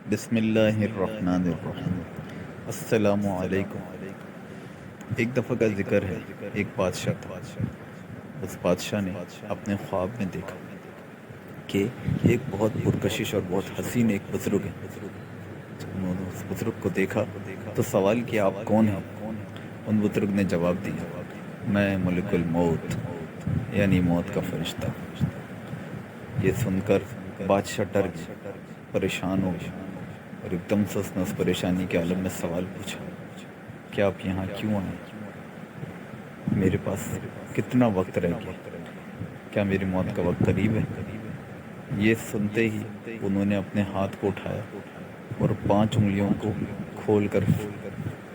بسم اللہ الرحمن الرحیم۔ السلام علیکم۔ ایک دفعہ کا ذکر ہے، ایک بادشاہ تھا۔ اس بادشاہ نے اپنے خواب میں دیکھا کہ ایک بہت پرکشش اور بہت حسین ایک بزرگ ہے۔ جب انہوں نے اس بزرگ کو دیکھا تو سوال کیا، آپ کون ہیں؟ ان بزرگ نے جواب دیا، میں ملک الموت یعنی موت کا فرشتہ۔ یہ سن کر بادشاہ ڈر گیا، پریشان ہو گیا، اور ایک دم سے اس نے اس پریشانی کے عالم میں سوال پوچھا کہ آپ یہاں کیوں آئے؟ میرے پاس کتنا وقت رہ گیا؟ کیا میری موت کا وقت قریب ہے؟ یہ سنتے ہی انہوں نے اپنے ہاتھ کو اٹھایا اور 5 انگلیوں کو کھول کر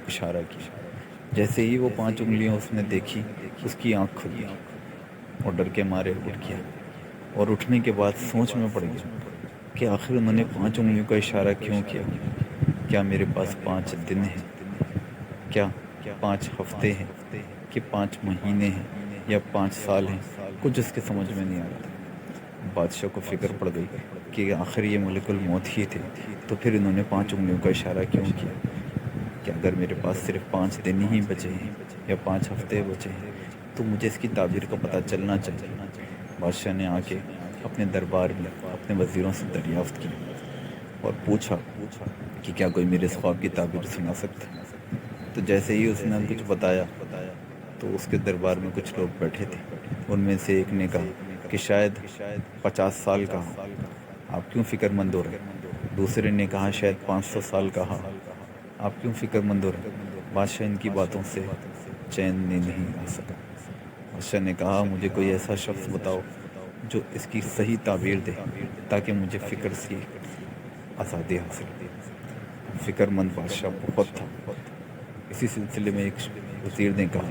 اشارہ کیا۔ جیسے ہی وہ 5 انگلیاں اس نے دیکھی، اس کی آنکھ کھل گئی اور ڈر کے مارے اٹھ گیا، اور اٹھنے کے بعد سوچ میں پڑ گیا کہ آخر انہوں نے 5 انگلیوں کا اشارہ کیوں کیا؟ کیا میرے پاس 5 دن ہیں؟ کیا 5 ہفتے ہیں؟ کہ 5 مہینے ہیں یا 5 سال ہیں؟ کچھ اس کے سمجھ میں نہیں آ رہا تھا۔ بادشاہ کو فکر پڑ گئی کہ آخر یہ ملک الموت ہی تھے، تو پھر انہوں نے 5 انگلیوں کا اشارہ کیوں کیا؟ کہ اگر میرے پاس صرف 5 دن ہی بچے ہیں یا 5 ہفتے بچے ہیں تو مجھے اس کی تعبیر کا پتہ چلنا چاہیے۔ بادشاہ نے آ کے اپنے دربار میں اپنے وزیروں سے دریافت کی اور پوچھا کہ کیا کوئی میرے اس خواب کی تعبیر سنا سکتا ہے؟ تو جیسے ہی اس نے کچھ بتایا تو اس کے دربار میں کچھ لوگ بیٹھے تھے۔ ان میں سے ایک نے کہا کہ شاید 50 سال کا ہو، آپ کیوں فکر مند ہو رہے؟ دوسرے نے کہا شاید 500 سال کا ہو، آپ کیوں فکر مند ہو رہے؟ بادشاہ ان کی باتوں سے چین میں نہیں آ سکا۔ بادشاہ نے کہا مجھے کوئی ایسا شخص بتاؤ جو اس کی صحیح تعبیر دے تاکہ مجھے فکر سے آزادی حاصل ہو۔ فکر مند بادشاہ بہت تھا۔ اسی سلسلے میں ایک وزیر نے کہا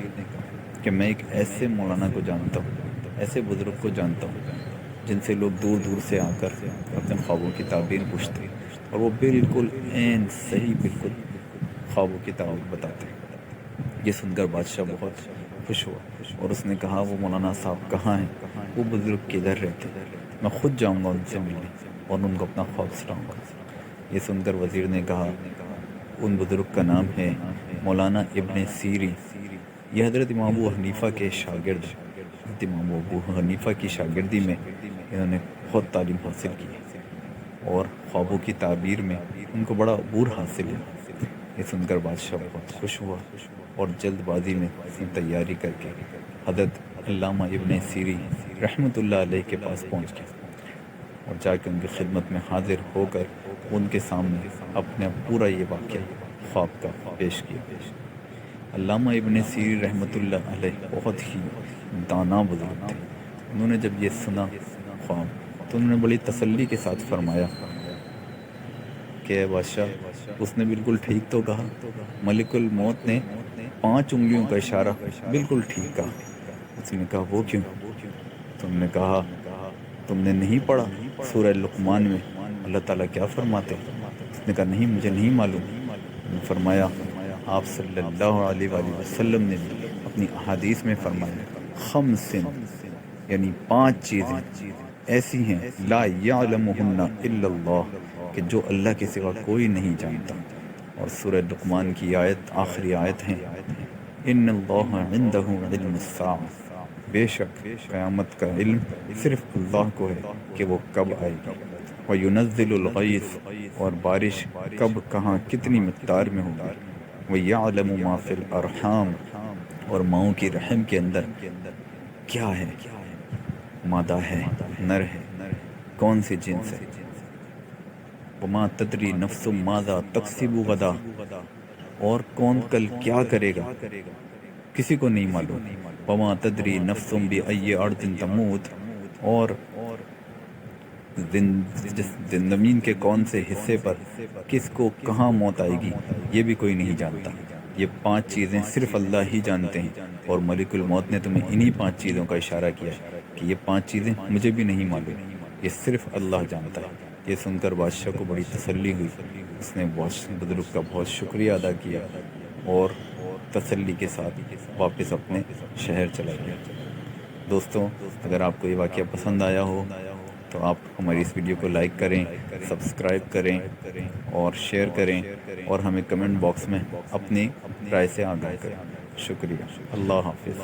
کہ میں ایک ایسے مولانا کو جانتا ہوں، ایسے بزرگ کو جانتا ہوں جن سے لوگ دور دور سے آ کر اپنے خوابوں کی تعبیر پوچھتے ہیں، اور وہ بالکل عین صحیح بالکل خوابوں کی تعبیر بتاتے ہیں۔ یہ سن کر بادشاہ بہت خوش ہوا اور اس نے کہا وہ مولانا صاحب کہاں ہیں؟ وہ بزرگ کدھر رہتے ہیں؟ میں خود جاؤں گا ان سے ملنے اور ان کو اپنا خواب سناؤں گا۔ یہ سن کر وزیر نے کہا ان بزرگ کا نام ہے مولانا ابن سیری۔ یہ حضرت امام ابو حنیفہ کے شاگرد ہیں۔ حضرت امام ابو حنیفہ کی شاگردی میں انہوں نے بہت تعلیم حاصل کی اور خوابوں کی تعبیر میں ان کو بڑا عبور حاصل ہے۔ یہ سن کر بادشاہ بہت خوش ہوا اور جلد بازی میں اس نے تیاری کر کے حضرت علامہ ابن سیری رحمۃ اللہ علیہ کے پاس پہنچ گیا اور جا کے ان کی خدمت میں حاضر ہو کر ان کے سامنے اپنا پورا یہ واقعہ خواب کا پیش کیا۔ علامہ ابن سیری رحمۃ اللہ علیہ بہت ہی دانا بزرگ تھے۔ انہوں نے جب یہ سنا خواب تو انہوں نے بڑی تسلی کے ساتھ فرمایا کہ اے بادشاہ، اس نے بالکل ٹھیک تو کہا، ملک الموت نے 5 انگلیوں کا اشارہ بالکل ٹھیک کہا۔ اس نے کہا وہ کیوں؟ تم نے کہا تم نے نہیں پڑھا سورہ لقمان میں اللہ تعالیٰ کیا فرماتے ہیں؟ اس نے کہا نہیں، مجھے نہیں معلوم۔ انہوں نے فرمایا آپ صلی اللہ علیہ وآلہ وسلم نے بھی اپنی احادیث میں فرمایا خمسن یعنی 5 چیزیں ایسی ہیں لا یعلمہن الا اللہ کہ جو اللہ کے سوا کوئی نہیں جانتا۔ اور سورہ لقمان کی آیت آخری آیت ہیں ان اللہ عندہ علم الساعہ، بے شک قیامت کا علم صرف اللہ کو ہے کہ وہ کب آئے گی۔ وَيُنَزِّلُ الْغَيْثَ، اور بارش کب کہاں کتنی مقدار میں ہوگی۔ وَيَعْلَمُ مَا فِي الْأَرْحَامِ، اور ماؤں کی رحم کے اندر کیا ہے، مادہ ہے نر ہے، کون سی جنس ہے۔ وَمَا تَدْرِي نَفْسٌ مَاذَا تَكْسِبُ غَدًا، اور کون کل کیا کرے گا کسی کو نہیں معلوم۔ وَمَا تَدْرِي نَفْسٌ بِأَيِّ أَرْضٍ تَمُوتُ، اور زمین کے کون سے حصے پر کس کو کہاں موت آئے گی یہ بھی کوئی نہیں جانتا۔ یہ 5 چیزیں صرف اللہ ہی جانتے ہیں، اور ملک الموت نے تمہیں انہی 5 چیزوں کا اشارہ کیا ہے کہ یہ 5 چیزیں مجھے بھی نہیں معلوم، یہ صرف اللہ جانتا ہے۔ یہ سن کر بادشاہ کو بڑی تسلی ہوئی۔ اس نے بزرگ کا بہت شکریہ ادا کیا اور تسلی کے ساتھ واپس اپنے شہر چلا گیا۔ دوستوں، اگر آپ کو یہ واقعہ پسند آیا ہو تو آپ ہماری اس ویڈیو کو لائک کریں، سبسکرائب کریں اور شیئر کریں، اور ہمیں کمنٹ باکس میں اپنی رائے سے آگاہ کریں۔ شکریہ۔ اللہ حافظ۔